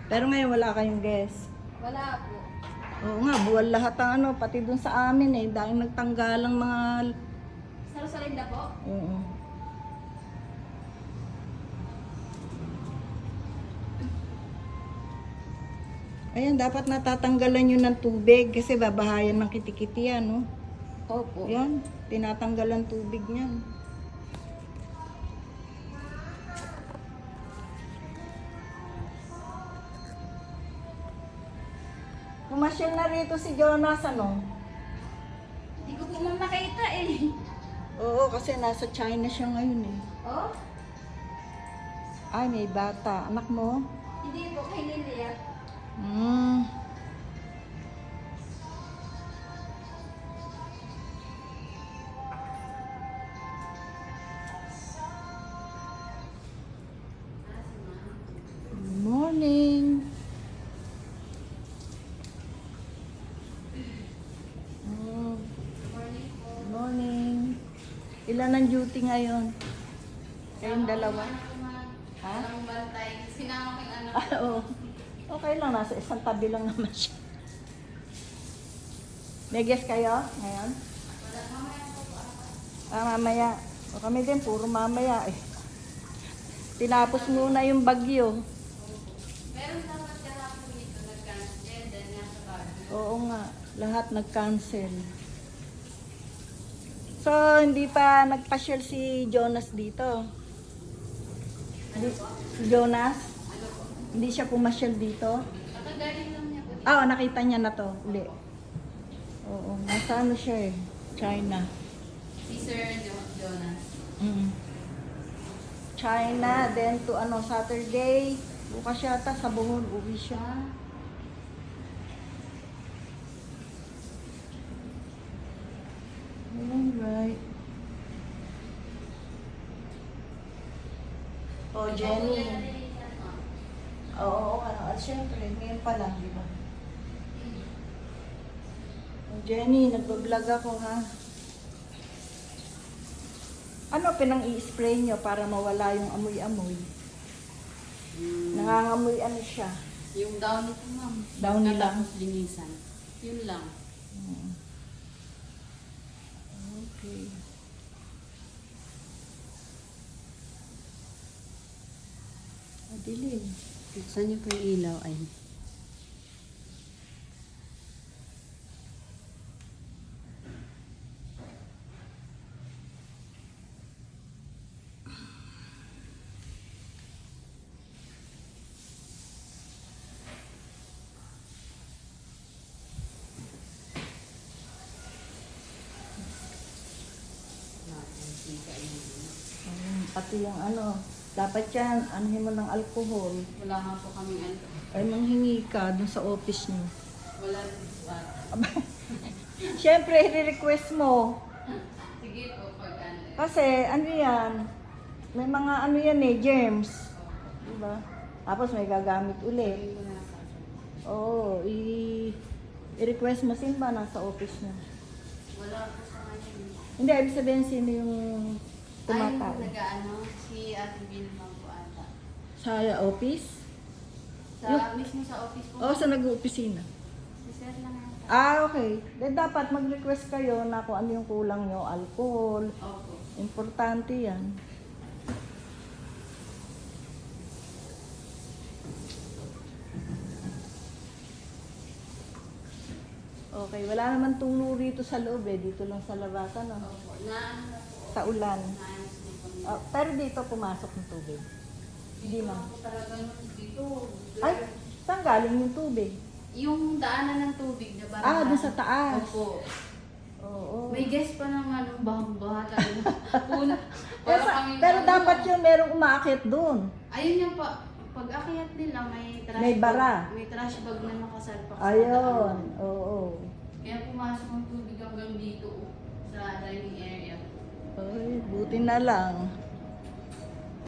Pero ngayon wala kayong guest. Wala po. Oo nga, buwan lahat ang ano, pati dun sa amin eh, dahil nagtanggalang mga... Sa Rosalinda po? Oo. Ayan, dapat natatanggalan yun ng tubig kasi babahayan ng kitikiti yan, no? Opo. Ayan, tinatanggalan tubig niyan. Pumasyal na rito si Jonas, ano? Hindi ko po ma'am nakita eh. Oo, kasi nasa China siya ngayon eh. Oh? Ay, may bata. Anak mo? Hindi po kay Lilia. Hmm. Good morning. Oh, Morning po. good morning. Ilan ang duty ngayon? Kayong dalawa? Ha? Walang bantay. Sinama ko yung anak. Ah, oo. Okay lang, nasa isang tabi lang naman siya. May guest kayo ngayon? Wala. Mamaya po po ako. Ah, mamaya. O kami din, puro mamaya eh. Tinapos muna yung bagyo. Meron dapat kahapon dito nag-cancel. Then nasa Baguio. Oo nga, lahat nag-cancel. So, hindi pa nagpasyal si Jonas dito. Si Jonas? Ano po? Hindi siya pumasyal dito? Nakagaling lang niya po. Ah, nakita niya na to. Uli. Oo, nasa ano siya eh. China. Si Sir Jonas. Mm. China, then to ano, Saturday. Bukas yata sa Bohol, uwi siya. Alright. Oh, Jenny. Oo, ano, at syempre, ngayon pa lang, di ba? Oh, Jenny, nag-vlog ako ha. Ano pinang i-spray nyo para mawala yung amoy-amoy? Nangangamoy ano siya? Yung downy po ma'am. Downy lang? Tapos linisan. Yun lang. Okay. Madilim. Buksan niyo po yung ilaw ay. Pati yung ano, dapat yan, anuhin mo ng alcohol. Wala nga po kami ano. Ay, manghingi ka dun sa office niyo. Wala rin po. Siyempre, i-request mo. Sige po pag ano. Kasi, ano yan, may mga ano yan eh, germs. Diba? Tapos may gagamit ulit. Oo, i-request mo ba nasa office niya. Wala po sa kanya. Hindi, ibig sabihin sino yung Ay, tumatawag. nag-ano, si Ate Vilma po ata. Sa office? Mismo sa office po. O, sa nag-opisina? Si Sir lang ata. Ah, okay. Then dapat mag-request kayo na kung ano yung kulang nyo, alcohol. Opo. Importante yan. Okay, wala naman tulo rito sa loob eh. Dito lang sa labasan. No? Opo. Naano na po. Sa ulan. Naayos na po niya. Pero dito pumasok ng tubig. Hindi Dito man. ako talaga nun dito. Ay, saan galing yung tubig? Yung daanan ng tubig na barang. Ah, dun sa taas. Opo. Oo. May guest pa naman ng bahang-baha talaga. Una, Pero, pero dapat yung merong umaakit dun. Ayun yung pag akyat nila may trash May bara. bag, may trash bag na nakasalpak sa Ayun. daan. Oo. Kaya pumasok ang tubig hanggang dito sa dining area. Ay, buti na lang.